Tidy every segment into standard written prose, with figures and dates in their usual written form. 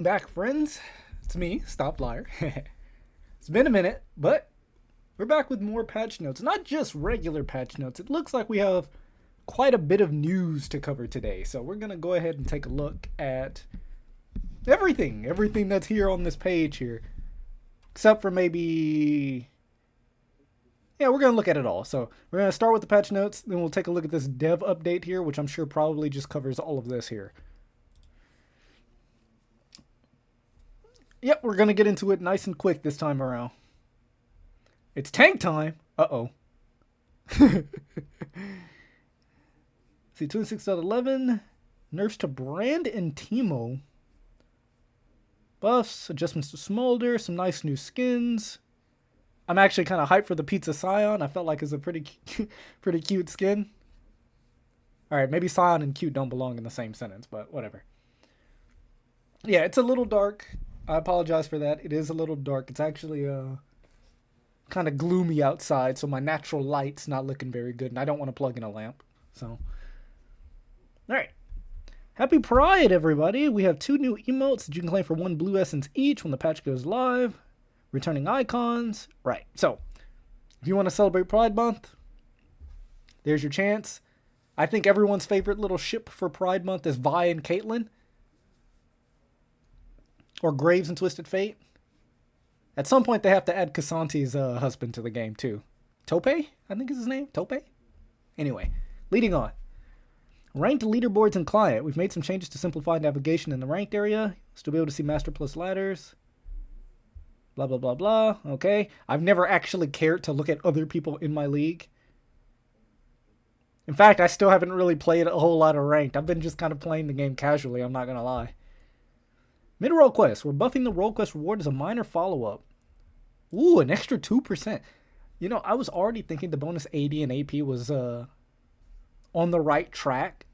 Back, friends. It's me, Stop Liar. It's been a minute, but we're back with more patch notes. Not just regular patch notes. It looks like we have quite a bit of news to cover today. So we're going to go ahead and take a look at everything that's here on this page here. Except for maybe... Yeah, we're going to look at it all. So we're going to start with the patch notes, then we'll take a look at this dev update here, which I'm sure probably just covers all of this here. Yep, we're going to get into it nice and quick this time around. It's tank time. Uh-oh. See, 26.11. Nerfs to Brand and Teemo. Buffs, adjustments to Smolder, some nice new skins. I'm actually kind of hyped for the Pizza Scion. I felt like it's a pretty cute skin. Alright, maybe Scion and cute don't belong in the same sentence, but whatever. Yeah, it's a little dark. I apologize for that. It is a little dark. It's actually kind of gloomy outside, so my natural light's not looking very good, and I don't want to plug in a lamp. So, all right. Happy Pride, everybody. We have 2 new emotes that you can claim for 1 blue essence each when the patch goes live. Returning icons. Right. So, if you want to celebrate Pride Month, there's your chance. I think everyone's favorite little ship for Pride Month is Vi and Caitlyn. Or Graves and Twisted Fate. At some point, they have to add Casante's husband to the game, too. Tope? I think is his name. Tope? Anyway, leading on. Ranked leaderboards and client. We've made some changes to simplify navigation in the ranked area. Still be able to see Master Plus ladders. Blah, blah, blah, blah. Okay. I've never actually cared to look at other people in my league. In fact, I still haven't really played a whole lot of ranked. I've been just kind of playing the game casually, I'm not going to lie. Mid-roll quest. We're buffing the roll quest reward as a minor follow-up. Ooh, an extra 2%. You know, I was already thinking the bonus 80 and AP was on the right track.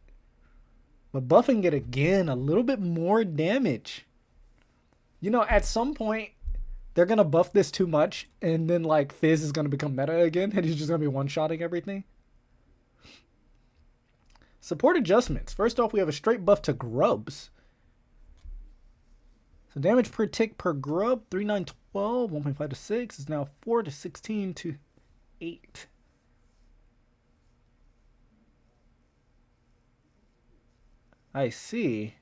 But buffing it again, a little bit more damage. You know, at some point, they're going to buff this too much, and then, like, Fizz is going to become meta again, and he's just going to be one-shotting everything. Support adjustments. First off, we have a straight buff to grubs. So damage per tick per grub, 3, 9, 12, 1.5 to 6 is now 4 to 16 to 8. I see.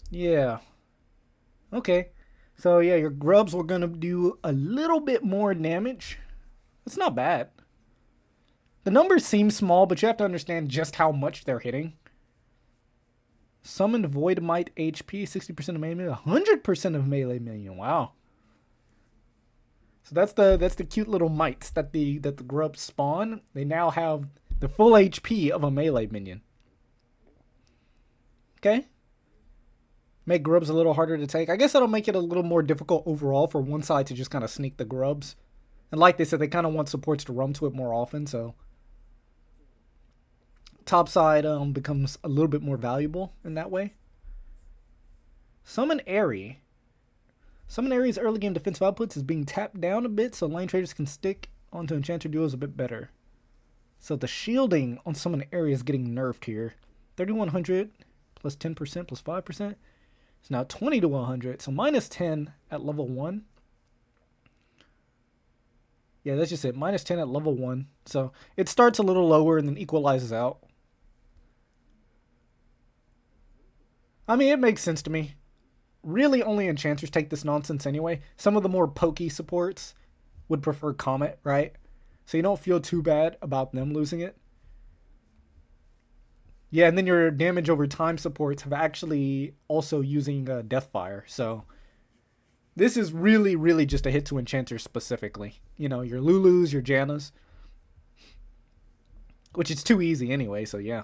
Yeah. Okay. So yeah, your grubs were going to do a little bit more damage. It's not bad. The numbers seem small, but you have to understand just how much they're hitting. Summoned Void Might HP, 60% of melee, 100% of melee minion. Wow. So that's the cute little mites that the grubs spawn. They now have the full HP of a melee minion. Okay. Make grubs a little harder to take. I guess that'll make it a little more difficult overall for one side to just kind of sneak the grubs. And like they said, they kind of want supports to roam to it more often, so top side becomes a little bit more valuable in that way. Summon Airy. Summon Airy's early game defensive outputs is being tapped down a bit so lane traders can stick onto Enchanter duos a bit better. So the shielding on Summon Airy is getting nerfed here. 3100 plus 10% plus 5%. It's now 20 to 100, so minus 10 at level 1. Yeah, that's just it. Minus 10 at level 1. So it starts a little lower and then equalizes out. I mean, it makes sense to me. Really, only enchanters take this nonsense anyway. Some of the more pokey supports would prefer Comet, right? So you don't feel too bad about them losing it. Yeah, and then your damage over time supports have actually also using Deathfire. So this is really just a hit to enchanters specifically. You know, your Lulus, your Jannas. Which is too easy anyway, so yeah.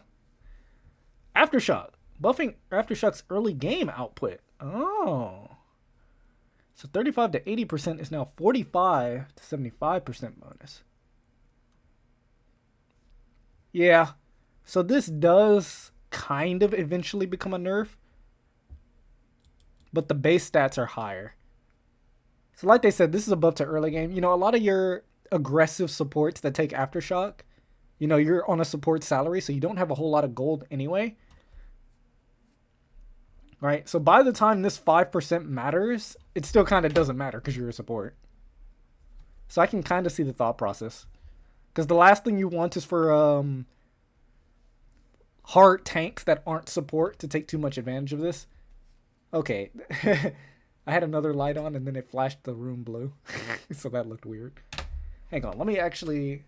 Aftershock. Buffing Aftershock's early game output. Oh. So 35 to 80% is now 45 to 75% bonus. Yeah. So this does kind of eventually become a nerf. But the base stats are higher. So like they said, this is a buff to early game. You know, a lot of your aggressive supports that take Aftershock, You know, you're on a support salary, so you don't have a whole lot of gold anyway. Right? So by the time this 5% matters, it still kind of doesn't matter because you're a support. So I can kind of see the thought process. Because the last thing you want is for hard tanks that aren't support to take too much advantage of this. Okay. I had another light on and then it flashed the room blue. So that looked weird. Hang on. Let me actually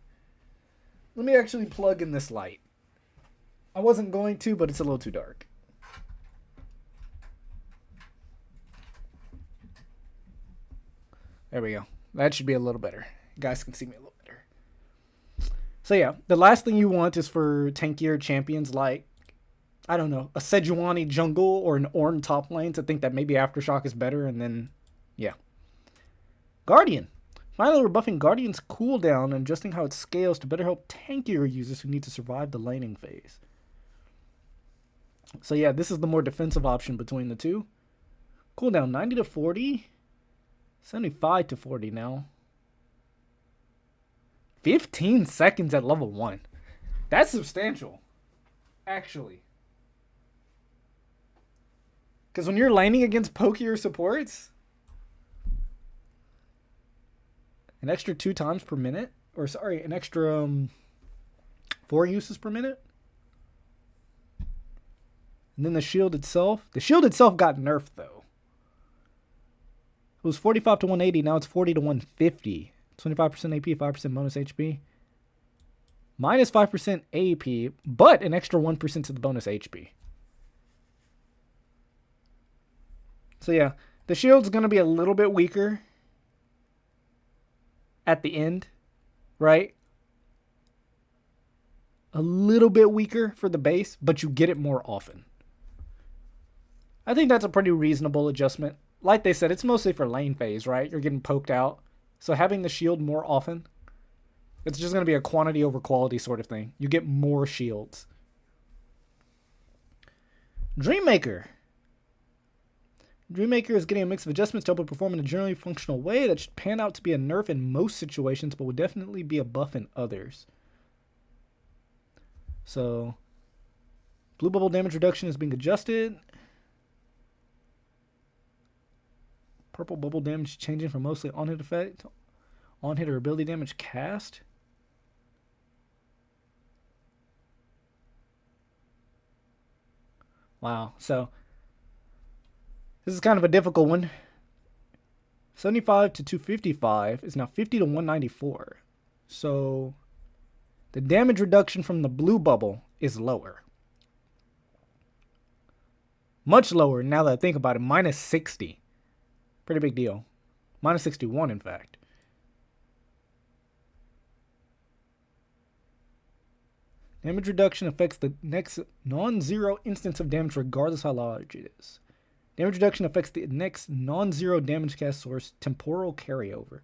plug in this light. I wasn't going to, but it's a little too dark. There we go. That should be a little better. You guys can see me a little better. So yeah, the last thing you want is for tankier champions like, I don't know, a Sejuani jungle or an Ornn top lane to think that maybe Aftershock is better, and then, yeah. Guardian. Finally, we're buffing Guardian's cooldown and adjusting how it scales to better help tankier users who need to survive the laning phase. So yeah, this is the more defensive option between the two. Cooldown 90 to 40. 75 to 40 now. 15 seconds at level 1. That's substantial. Actually. Because when you're laning against pokier supports, an extra 2 times per minute, or sorry, an extra 4 uses per minute. And then the shield itself got nerfed though. It was 45 to 180, now it's 40 to 150. 25% AP, 5% bonus HP. Minus 5% AP, but an extra 1% to the bonus HP. So yeah, the shield's going to be a little bit weaker at the end, right? A little bit weaker for the base, but you get it more often. I think that's a pretty reasonable adjustment. Like they said, it's mostly for lane phase, right? You're getting poked out. So having the shield more often, it's just going to be a quantity over quality sort of thing. You get more shields. Dreammaker. Dreammaker is getting a mix of adjustments to help it perform in a generally functional way that should pan out to be a nerf in most situations, but would definitely be a buff in others. So, blue bubble damage reduction is being adjusted. Purple bubble damage changing from mostly on-hit effect, on-hit or ability damage cast. Wow, so this is kind of a difficult one. 75 to 255 is now 50 to 194. So the damage reduction from the blue bubble is lower. Much lower now that I think about it, minus 60. Pretty big deal. Minus 61, in fact. Damage reduction affects the next non-zero instance of damage regardless how large it is. Damage reduction affects the next non-zero damage cast source temporal carryover.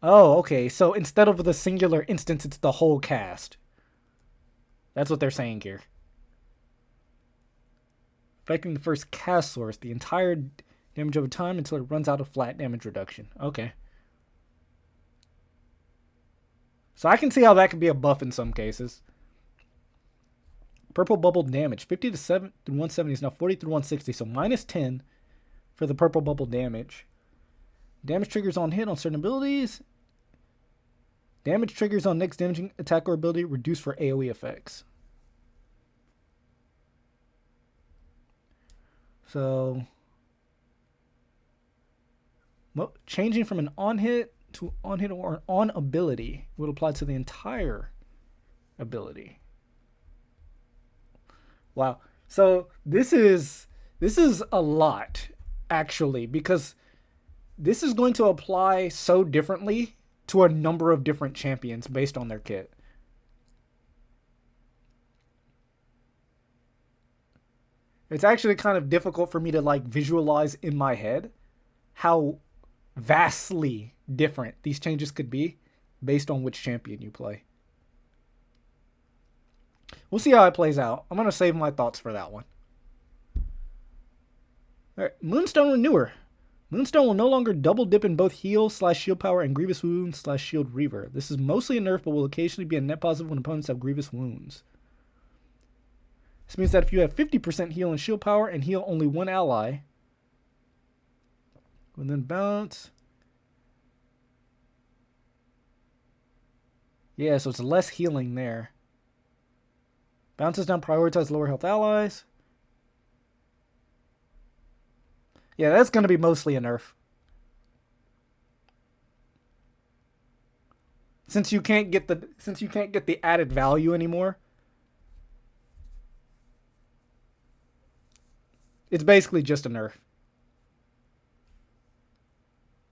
Oh, okay. So instead of the singular instance, it's the whole cast. That's what they're saying here. Affecting the first cast source, the entire damage over time until it runs out of flat damage reduction. Okay. So I can see how that could be a buff in some cases. Purple bubble damage. 50 to 7 through 170 is now 40 through 160. So minus 10 for the purple bubble damage. Damage triggers on hit on certain abilities. Damage triggers on next damaging attack or ability reduced for AoE effects. So, well, changing from an on hit to on hit or on ability would apply to the entire ability. Wow. So this is a lot actually, because this is going to apply so differently to a number of different champions based on their kit. It's actually kind of difficult for me to like visualize in my head how vastly different these changes could be based on which champion you play. We'll see how it plays out. I'm going to save my thoughts for that one. Alright, Moonstone Renewer. Moonstone will no longer double dip in both heal/shield power and grievous wounds/shield reaver. This is mostly a nerf, but will occasionally be a net positive when opponents have grievous wounds. This means that if you have 50% heal and shield power and heal only one ally, and then bounce. Yeah, so it's less healing there. Bounces down, prioritize lower health allies. Yeah, that's going to be mostly a nerf. Since you can't get the added value anymore. It's basically just a nerf.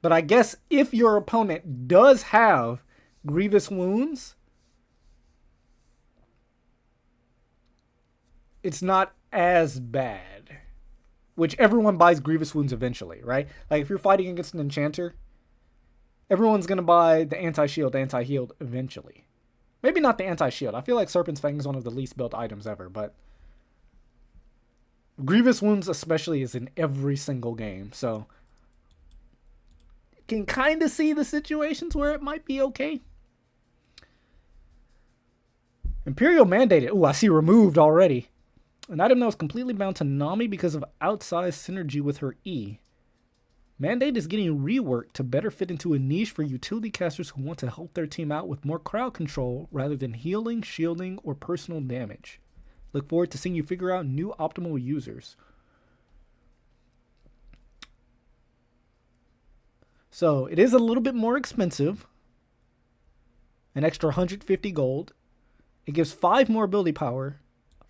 But I guess if your opponent does have grievous wounds, it's not as bad. Which everyone buys grievous wounds eventually, right? Like if you're fighting against an enchanter, everyone's going to buy the anti-shield, anti-healed eventually. Maybe not the anti-shield. I feel like Serpent's Fang is one of the least built items ever, but grievous wounds especially is in every single game, so you can kind of see the situations where it might be okay. Imperial Mandated. Ooh, I see removed already. An item that was completely bound to Nami because of outsized synergy with her E. Mandate is getting reworked to better fit into a niche for utility casters who want to help their team out with more crowd control rather than healing, shielding, or personal damage. Look forward to seeing you figure out new optimal users. So, it is a little bit more expensive. An extra 150 gold. It gives 5 more ability power,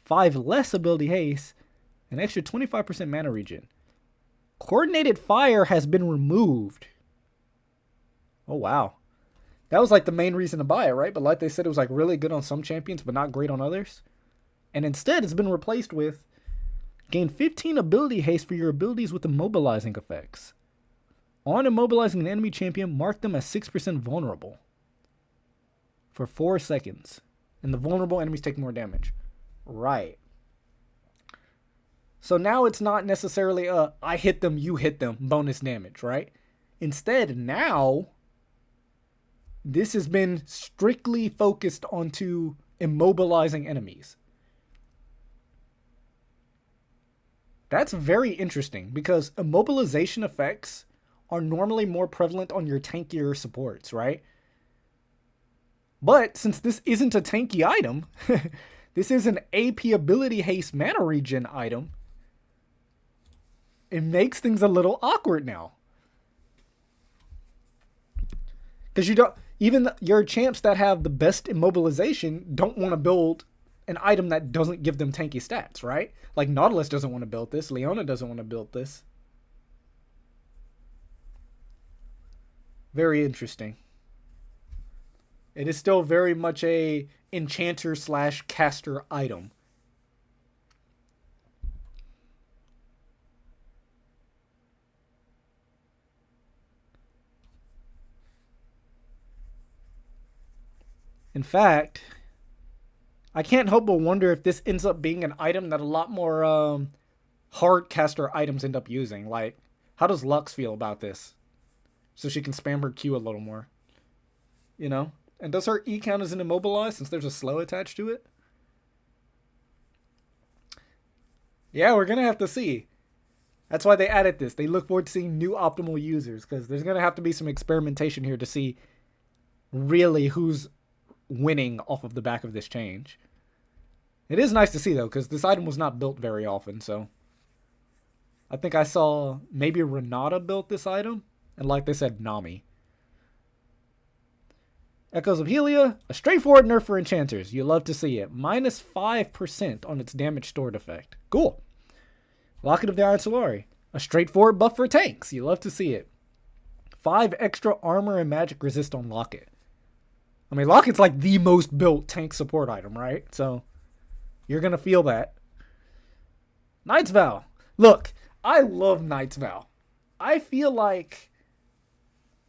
5 less ability haste, an extra 25% mana regen. Coordinated fire has been removed. Oh, wow. That was like the main reason to buy it, right? But like they said, it was like really good on some champions, but not great on others. And instead, it's been replaced with gain 15 ability haste for your abilities with immobilizing effects. On immobilizing an enemy champion, mark them as 6% vulnerable for 4 seconds. And the vulnerable enemies take more damage. Right. So now it's not necessarily a I hit them, you hit them bonus damage, right? Instead, now this has been strictly focused onto immobilizing enemies. That's very interesting because immobilization effects are normally more prevalent on your tankier supports, right? But since this isn't a tanky item, this is an AP ability haste mana regen item, it makes things a little awkward now. Because you don't, even your champs that have the best immobilization don't want to build an item that doesn't give them tanky stats, right? Like Nautilus doesn't want to build this, Leona doesn't want to build this. Very interesting. It is still very much a enchanter / caster item. In fact, I can't help but wonder if this ends up being an item that a lot more hard caster items end up using. Like, how does Lux feel about this? So she can spam her Q a little more. You know? And does her E count as an immobilize since there's a slow attached to it? Yeah, we're going to have to see. That's why they added this. They look forward to seeing new optimal users because there's going to have to be some experimentation here to see really who's winning off of the back of this change. It is nice to see, though, because this item was not built very often, so I think I saw maybe Renata built this item, and like they said, Nami. Echoes of Helia, a straightforward nerf for enchanters. You love to see it. Minus 5% on its damage stored effect. Cool. Locket of the Iron Solari, a straightforward buff for tanks. You love to see it. 5 extra armor and magic resist on Locket. I mean, Locket's like the most built tank support item, right? So you're going to feel that. Knight's Vow. Look, I love Knight's Vow. I feel like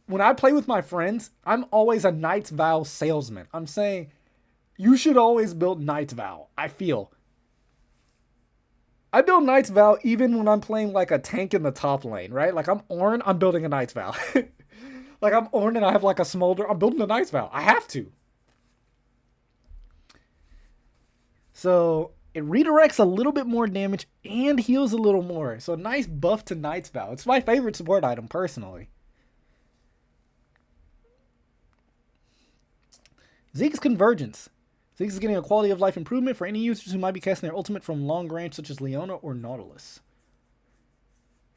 when I play with my friends, I'm always a Knight's Vow salesman. I'm saying you should always build Knight's Vow. I feel. I build Knight's Vow even when I'm playing like a tank in the top lane, right? Like I'm Ornn, I'm building a Knight's Vow. Like I'm Ornn and I have like a Smolder, I'm building a Knight's Vow. I have to. So it redirects a little bit more damage and heals a little more. So a nice buff to Knight's Vow. It's my favorite support item personally. Zeke's Convergence. Zeke's is getting a quality of life improvement for any users who might be casting their ultimate from long range, such as Leona or Nautilus.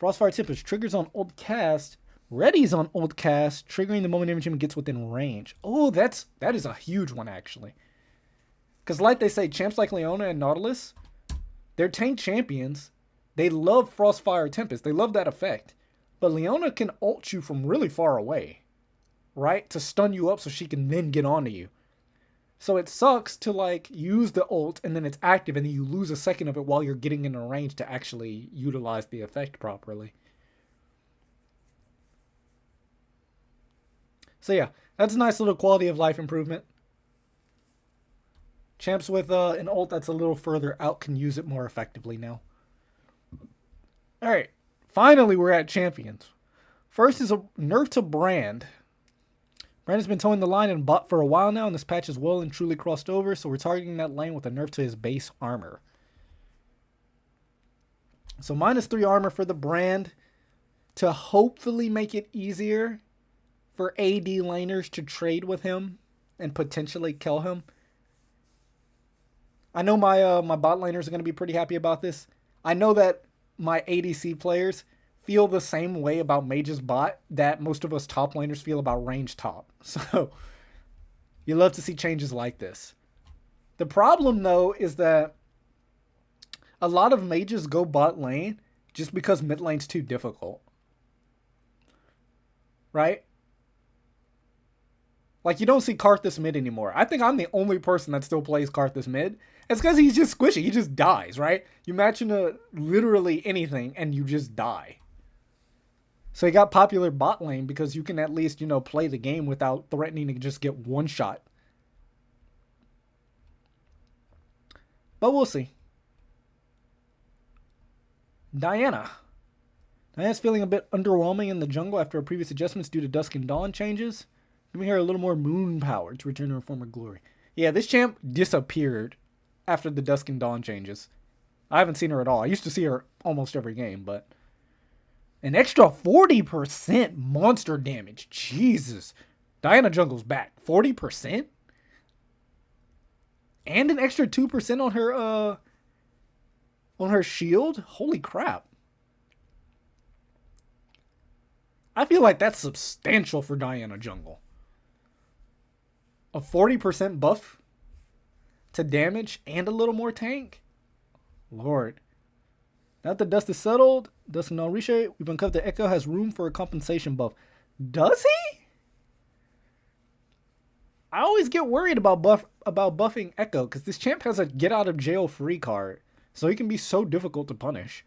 Frostfire Tempest triggers on ult cast, readies on ult cast, triggering the moment image gets within range. Oh, that is a huge one actually. Because like they say, champs like Leona and Nautilus, they're tank champions. They love Frostfire Tempest. They love that effect. But Leona can ult you from really far away, right? To stun you up so she can then get onto you. So it sucks to like use the ult and then it's active and then you lose a second of it while you're getting in a range to actually utilize the effect properly. So yeah, that's a nice little quality of life improvement. Champs with an ult that's a little further out can use it more effectively now. Alright, finally we're at champions. First is a nerf to Brand. Brand has been towing the line in bot for a while now, and this patch is well and truly crossed over, so we're targeting that lane with a nerf to his base armor. So -3 armor for the Brand to hopefully make it easier for AD laners to trade with him and potentially kill him. I know my bot laners are going to be pretty happy about this. I know that my ADC players feel the same way about Mage's bot that most of us top laners feel about range top. So you love to see changes like this. The problem though is that a lot of mages go bot lane just because mid lane's too difficult. Right? Like you don't see Karthus mid anymore. I think I'm the only person that still plays Karthus mid. It's because he's just squishy. He just dies, right? You match into literally anything and you just die. So he got popular bot lane because you can at least, play the game without threatening to just get one shot. But we'll see. Diana. Diana's feeling a bit underwhelming in the jungle after her previous adjustments due to Dusk and Dawn changes. Giving her a little more moon power to return to her former glory. Yeah, this champ disappeared after the Dusk and Dawn changes. I haven't seen her at all. I used to see her almost every game, but an extra 40% monster damage. Jesus. Diana Jungle's back. 40%? And an extra 2% on her shield? Holy crap. I feel like that's substantial for Diana Jungle. A 40% buff to damage and a little more tank? Lord. Now that the dust is settled, Dusk and Dawn reshape, we've uncovered that Echo has room for a compensation buff. Does he? I always get worried about buffing Echo because this champ has a get out of jail free card. So he can be so difficult to punish.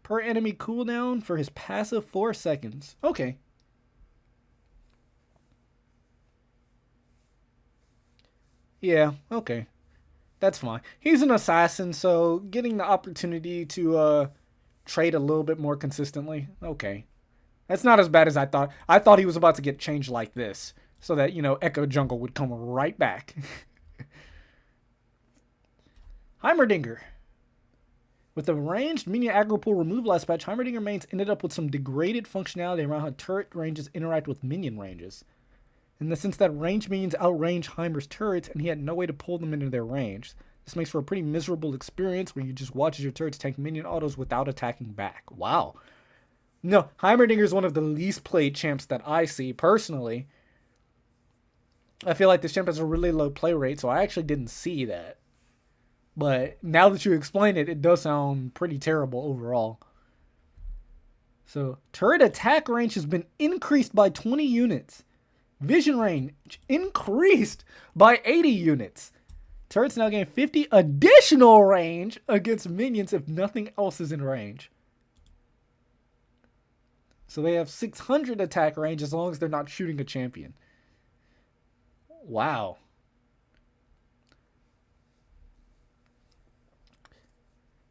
Per enemy cooldown for his passive 4 seconds. Okay. Yeah, okay. That's fine. He's an assassin, so getting the opportunity to trade a little bit more consistently, okay. That's not as bad as I thought. I thought he was about to get changed like this, so that, Echo Jungle would come right back. Heimerdinger. With the ranged minion aggro pool removed last patch, Heimerdinger mains ended up with some degraded functionality around how turret ranges interact with minion ranges. In the sense that ranged minions outrange Heimer's turrets, and he had no way to pull them into their range. This makes for a pretty miserable experience where you just watch as your turrets tank minion autos without attacking back. Wow. No, Heimerdinger is one of the least played champs that I see, personally. I feel like this champ has a really low play rate, so I actually didn't see that. But now that you explain it, it does sound pretty terrible overall. So, turret attack range has been increased by 20 units. Vision range increased by 80 units. Turrets now gain 50 additional range against minions if nothing else is in range. So they have 600 attack range as long as they're not shooting a champion. Wow.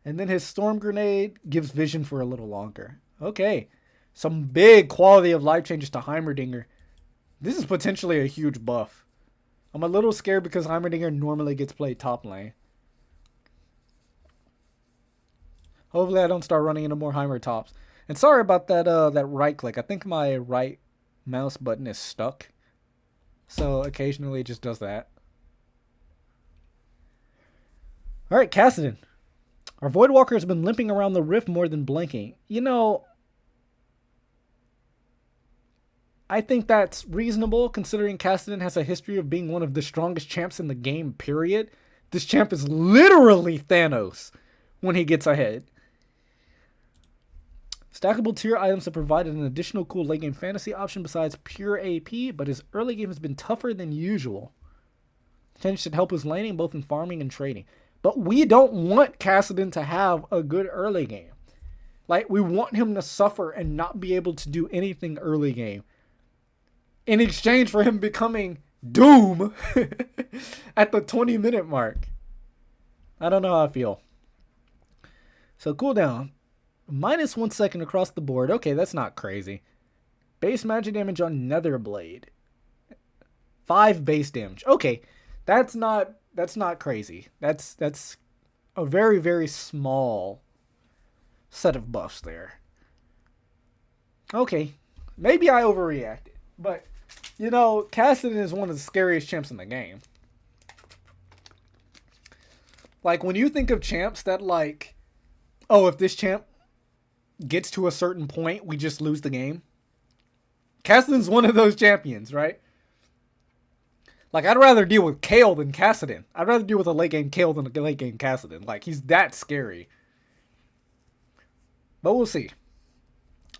And then his Storm Grenade gives vision for a little longer. Okay. Some big quality of life changes to Heimerdinger. This is potentially a huge buff. I'm a little scared because Heimerdinger normally gets played top lane. Hopefully I don't start running into more Heimer tops. And sorry about that right click. I think my right mouse button is stuck. So occasionally it just does that. Alright, Kassadin. Our Voidwalker has been limping around the rift more than blinking. You know, I think that's reasonable considering Kassadin has a history of being one of the strongest champs in the game, period. This champ is literally Thanos when he gets ahead. Stackable tier items have provided an additional cool late game fantasy option besides pure AP, but his early game has been tougher than usual. Change should help his laning both in farming and trading. But we don't want Kassadin to have a good early game. Like, we want him to suffer and not be able to do anything early game. In exchange for him becoming Doom at the 20-minute mark. I don't know how I feel. So cooldown. -1 second across the board. Okay, that's not crazy. Base magic damage on Netherblade. 5 base damage. Okay, that's not crazy. That's a very, very small set of buffs there. Okay, maybe I overreacted, but you know, Kassadin is one of the scariest champs in the game. Like, when you think of champs that, like, oh, if this champ gets to a certain point, we just lose the game. Kassadin's one of those champions, right? Like, I'd rather deal with Kayle than Kassadin. I'd rather deal with a late game Kayle than a late game Kassadin. Like, he's that scary. But we'll see.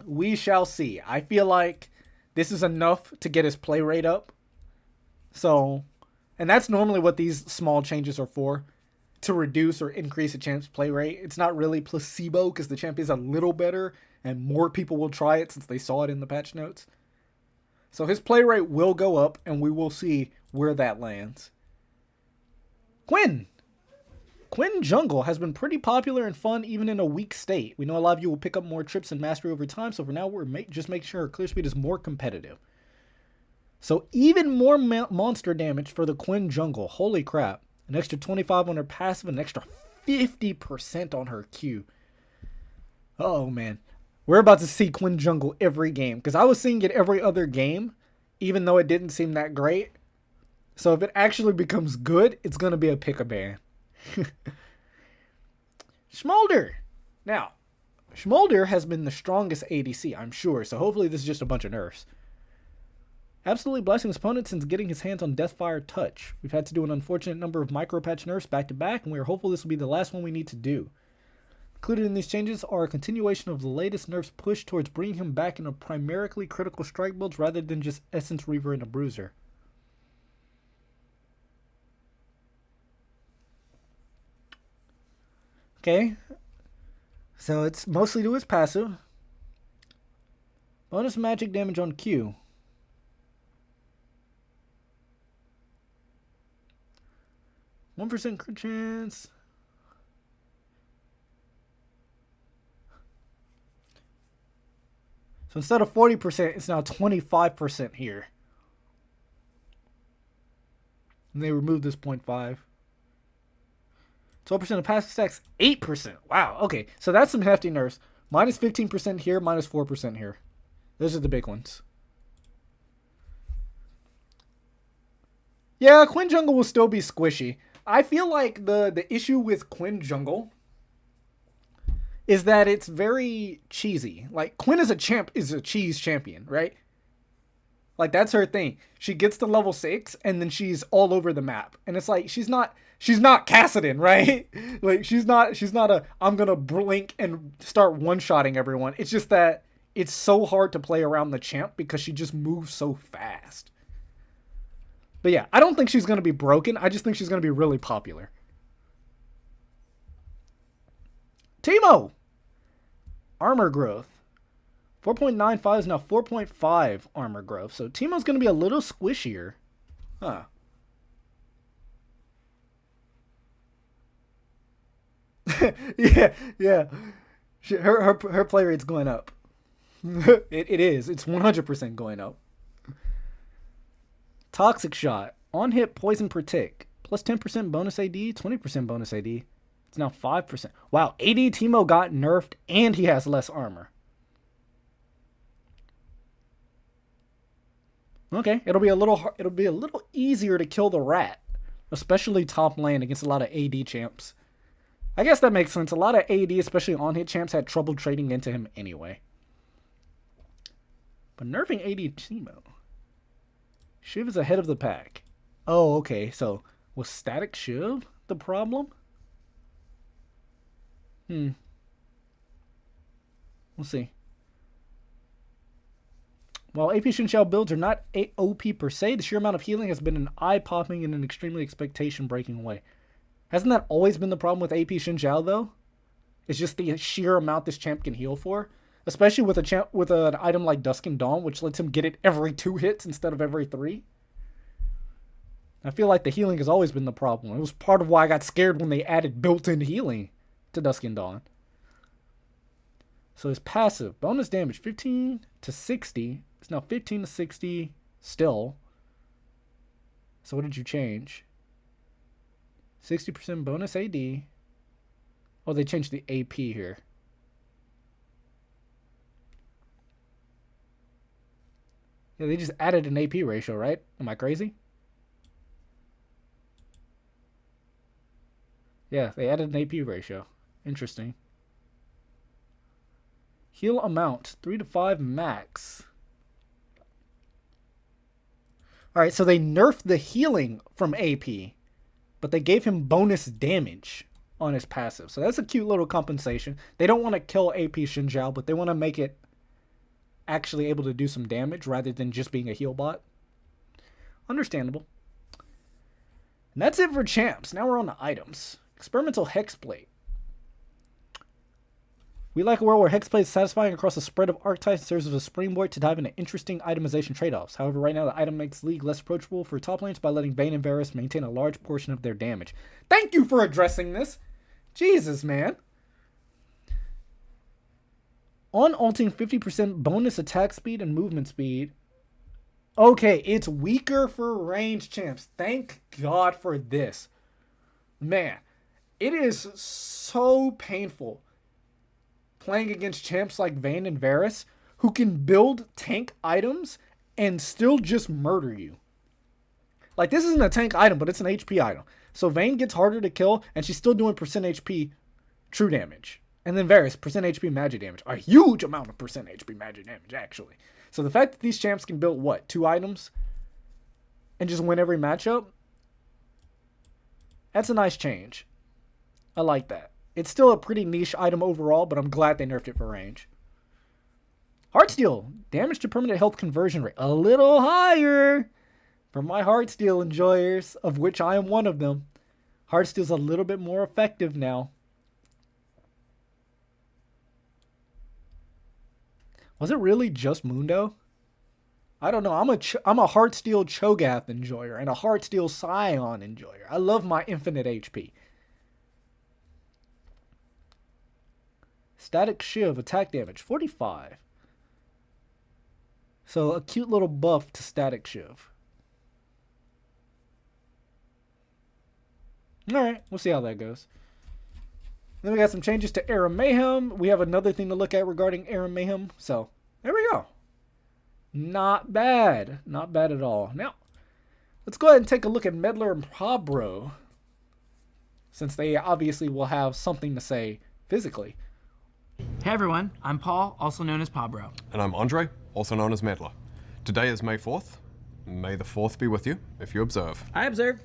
We shall see. I feel like this is enough to get his play rate up. So, and that's normally what these small changes are for. To reduce or increase a champ's play rate. It's not really placebo because the champ is a little better and more people will try it since they saw it in the patch notes. So his play rate will go up and we will see where that lands. Quinn Jungle has been pretty popular and fun even in a weak state. We know a lot of you will pick up more trips and mastery over time, so for now we're just make sure clear speed is more competitive. So even more monster damage for the Quinn Jungle. Holy crap. An extra 25 on her passive, an extra 50% on her Q. Oh man. We're about to see Quinn Jungle every game. Because I was seeing it every other game, even though it didn't seem that great. So if it actually becomes good, it's going to be a pick-a-ban. Smolder. Now, Smolder has been the strongest ADC, I'm sure. So hopefully this is just a bunch of nerfs. Absolutely blessing his opponent since getting his hands on Deathfire Touch. We've had to do an unfortunate number of micro-patch nerfs back-to-back, and we are hopeful this will be the last one we need to do. Included in these changes are a continuation of the latest nerfs push towards bringing him back in a primarily critical strike builds rather than just Essence Reaver and a Bruiser. Okay, so it's mostly to his passive. Bonus magic damage on Q. 1% crit chance. So instead of 40%, it's now 25% here. And they removed this 0.5. 12% of passive stacks, 8%. Wow, okay. So that's some hefty nerfs. Minus 15% here, minus 4% here. Those are the big ones. Yeah, Quinn Jungle will still be squishy. I feel like the issue with Quinn Jungle is that it's very cheesy. Like, Quinn as a champ is a cheese champion, right? Like, that's her thing. She gets to level 6 and then she's all over the map. And it's like she's not Kassadin, right? Like, she's not a I'm gonna blink and start one-shotting everyone. It's just that it's so hard to play around the champ because she just moves so fast. But yeah, I don't think she's gonna be broken. I just think she's gonna be really popular. Teemo! Armor growth. 4.95 is now 4.5 armor growth. So Teemo's going to be a little squishier. Huh. Yeah, yeah. Her play rate's going up. It is. It's 100% going up. Toxic Shot. On hit, poison per tick. Plus 10% bonus AD, 20% bonus AD. It's now 5%. Wow, AD Teemo got nerfed and he has less armor. Okay, it'll be a little easier to kill the rat, especially top lane against a lot of AD champs. I guess that makes sense. A lot of AD, especially on-hit champs, had trouble trading into him anyway. But nerfing AD Teemo. Shiv is ahead of the pack. Oh, okay. So, was Static Shiv the problem? We'll see. While AP Xin Zhao builds are not OP per se, the sheer amount of healing has been an eye-popping and an extremely expectation-breaking way. Hasn't that always been the problem with AP Xin Zhao, though? It's just the sheer amount this champ can heal for. Especially with an item like Dusk and Dawn, which lets him get it every 2 hits instead of every 3. I feel like the healing has always been the problem. It was part of why I got scared when they added built-in healing to Dusk and Dawn. So his passive, bonus damage 15 to 60. It's now 15 to 60 still. So what did you change? 60% bonus AD. Oh, they changed the AP here. Yeah, they just added an AP ratio, right? Am I crazy? Yeah, they added an AP ratio. Interesting. Heal amount, 3 to 5 max. Alright, so they nerfed the healing from AP, but they gave him bonus damage on his passive. So that's a cute little compensation. They don't want to kill AP Xin Zhao, but they want to make it actually able to do some damage rather than just being a heal bot. Understandable. And that's it for champs. Now we're on to items. Experimental Hexblade. We like a world where Hexblade is satisfying across a spread of archetypes and serves as a springboard to dive into interesting itemization trade-offs. However, right now the item makes League less approachable for top lanes by letting Vayne and Varus maintain a large portion of their damage. Thank you for addressing this! Jesus, man. On ulting 50% bonus attack speed and movement speed. Okay, it's weaker for range champs. Thank God for this. Man, it is so painful playing against champs like Vayne and Varus who can build tank items and still just murder you. Like, this isn't a tank item, but it's an HP item. So Vayne gets harder to kill, and she's still doing percent HP true damage. And then Varus, percent HP magic damage. A huge amount of percent HP magic damage, actually. So the fact that these champs can build, what, 2 items? And just win every matchup? That's a nice change. I like that. It's still a pretty niche item overall, but I'm glad they nerfed it for range. Heartsteel. Damage to permanent health conversion rate. A little higher for my Heartsteel enjoyers, of which I am one of them. Heartsteel's a little bit more effective now. Was it really just Mundo? I don't know. I'm a Heartsteel Cho'Gath enjoyer and a Heartsteel Scion enjoyer. I love my infinite HP. Static Shiv, attack damage, 45. So a cute little buff to Static Shiv. Alright, we'll see how that goes. Then we got some changes to Era Mayhem. We have another thing to look at regarding Era Mayhem. So, there we go. Not bad. Not bad at all. Now, let's go ahead and take a look at Medler and Pabro, since they obviously will have something to say physically. Hey everyone, I'm Paul, also known as Pabro. And I'm Andre, also known as Medler. Today is May 4th. May the 4th be with you, if you observe. I observe.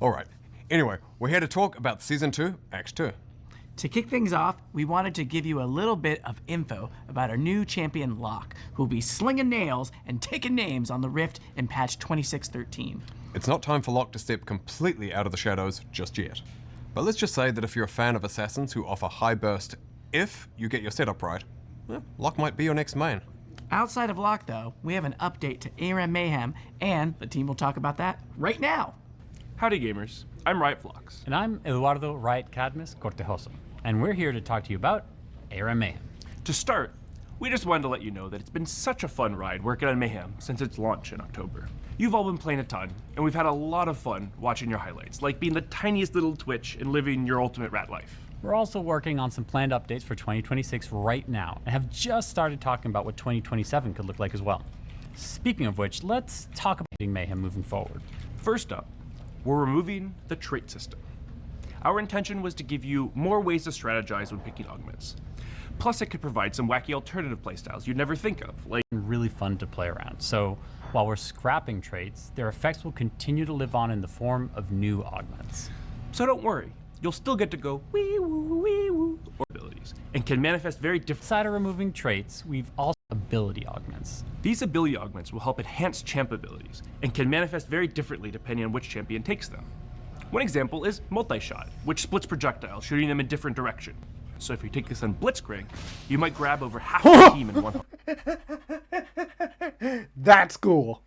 Alright, anyway, we're here to talk about Season 2, Act 2. To kick things off, we wanted to give you a little bit of info about our new champion Locke, who will be slinging nails and taking names on the Rift in patch 2613. It's not time for Locke to step completely out of the shadows just yet. But let's just say that if you're a fan of assassins who offer high burst if you get your setup right, Locke might be your next main. Outside of Locke though, we have an update to ARAM Mayhem, and the team will talk about that right now. Howdy gamers. I'm Riot Flux. And I'm Eduardo Riot Cadmus Cortejoso, and we're here to talk to you about ARAM Mayhem. To start, we just wanted to let you know that it's been such a fun ride working on Mayhem since its launch in October. You've all been playing a ton, and we've had a lot of fun watching your highlights, like being the tiniest little Twitch and living your ultimate rat life. We're also working on some planned updates for 2026 right now, and have just started talking about what 2027 could look like as well. Speaking of which, let's talk about Mayhem moving forward. First up, we're removing the trait system. Our intention was to give you more ways to strategize when picking augments. Plus, it could provide some wacky alternative playstyles you'd never think of, like Really fun to play around. So while we're scrapping traits, their effects will continue to live on in the form of new augments. So don't worry, you'll still get to go wee woo or abilities, and can manifest very different. Aside of removing traits, we've also ability augments. These ability augments will help enhance champ abilities, and can manifest very differently depending on which champion takes them. One example is multi-shot, which splits projectiles, shooting them in different directions. So if you take this on Blitzcrank, you might grab over half the team in one. That's cool.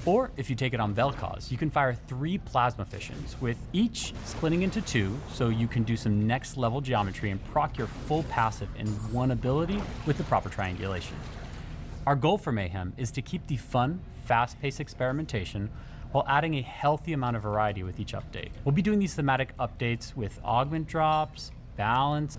Or if you take it on Vel'Koz, you can fire 3 plasma fissions, with each splitting into 2, so you can do some next level geometry and proc your full passive in one ability with the proper triangulation. Our goal for Mayhem is to keep the fun, fast-paced experimentation while adding a healthy amount of variety with each update. We'll be doing these thematic updates with augment drops, balance.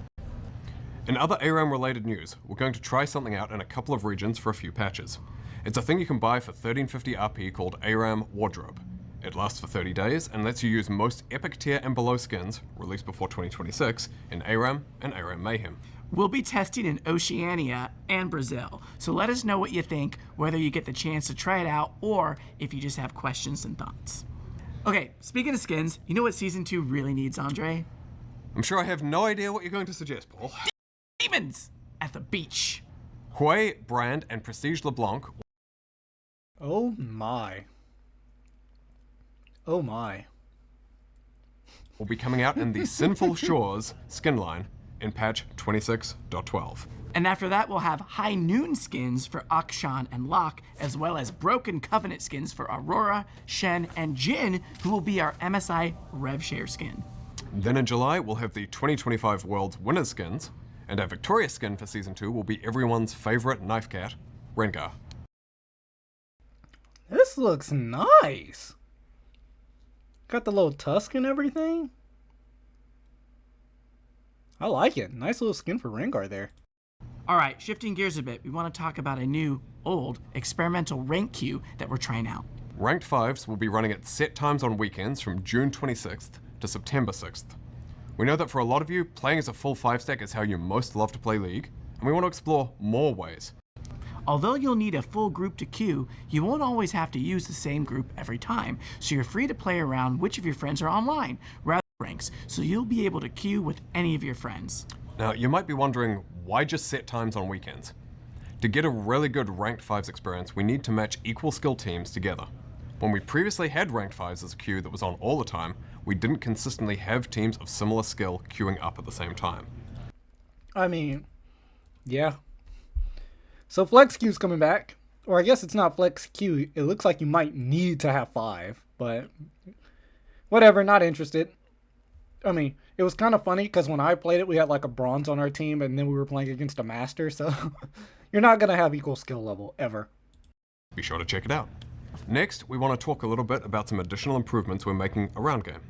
In other ARAM-related news, we're going to try something out in a couple of regions for a few patches. It's a thing you can buy for 1350 RP called ARAM Wardrobe. It lasts for 30 days and lets you use most epic tier and below skins, released before 2026, in ARAM and ARAM Mayhem. We'll be testing in Oceania and Brazil, so let us know what you think, whether you get the chance to try it out or if you just have questions and thoughts. Okay, speaking of skins, you know what Season 2 really needs, Andre? I'm sure I have no idea what you're going to suggest, Paul. Demons at the beach. Hue, Brand, and Prestige LeBlanc Oh my. Oh my. will be coming out in the Sinful Shores skin line in patch 26.12. And after that, we'll have High Noon skins for Akshan and Locke, as well as Broken Covenant skins for Aurora, Shen, and Jin, who will be our MSI RevShare skin. Then in July, we'll have the 2025 World's Winners skins, and our Victoria skin for Season 2 will be everyone's favorite knife cat, Rengar. This looks nice. Got the little tusk and everything. I like it. Nice little skin for Rengar there. All right, shifting gears a bit, we want to talk about a new, old, experimental rank queue that we're trying out. Ranked 5s will be running at set times on weekends from June 26th to September 6th. We know that for a lot of you, playing as a full 5-stack is how you most love to play League, and we want to explore more ways. Although you'll need a full group to queue, you won't always have to use the same group every time, so you're free to play around which of your friends are online, rather than ranks, so you'll be able to queue with any of your friends. Now, you might be wondering, why just set times on weekends? To get a really good Ranked 5s experience, we need to match equal skill teams together. When we previously had Ranked 5s as a queue that was on all the time, we didn't consistently have teams of similar skill queuing up at the same time. I mean, yeah. So Flex Q's coming back. Or I guess it's not Flex Q. It looks like you might need to have 5. But whatever, not interested. I mean, it was kind of funny because when I played it, we had like a bronze on our team and then we were playing against a master. So you're not going to have equal skill level ever. Be sure to check it out. Next, we want to talk a little bit about some additional improvements we're making around game.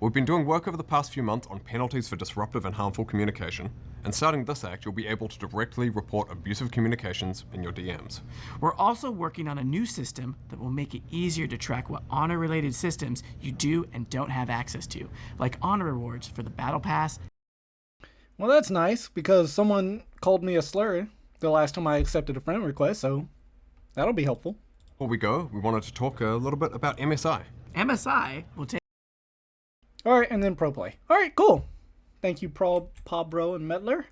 We've been doing work over the past few months on penalties for disruptive and harmful communication, and starting this act, you'll be able to directly report abusive communications in your DMs. We're also working on a new system that will make it easier to track what honor-related systems you do and don't have access to, like honor rewards for the Battle Pass. Well, that's nice because someone called me a slur the last time I accepted a friend request, so that'll be helpful. Before we go, we wanted to talk a little bit about MSI. MSI will take Alright, and then Pro Play. Alright, cool. Thank you, Pabro and Metler.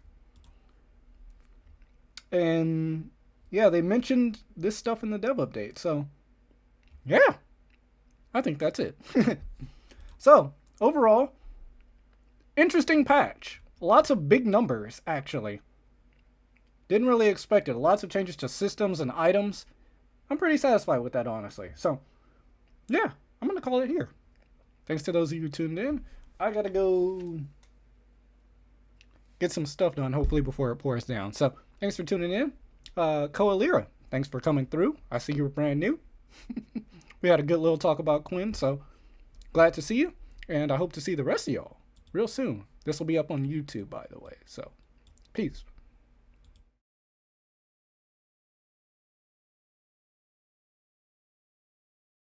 And yeah, they mentioned this stuff in the dev update, so yeah, I think that's it. So, overall, interesting patch. Lots of big numbers, actually. Didn't really expect it. Lots of changes to systems and items. I'm pretty satisfied with that, honestly. So, yeah, I'm going to call it here. thanks to those of you who tuned in. I gotta go get some stuff done, hopefully before it pours down. So thanks for tuning in. Coalira, thanks for coming through. I see you were brand new. We had a good little talk about Quinn, so glad to see you. And I hope to see the rest of y'all real soon. This will be up on YouTube, by the way. So, peace.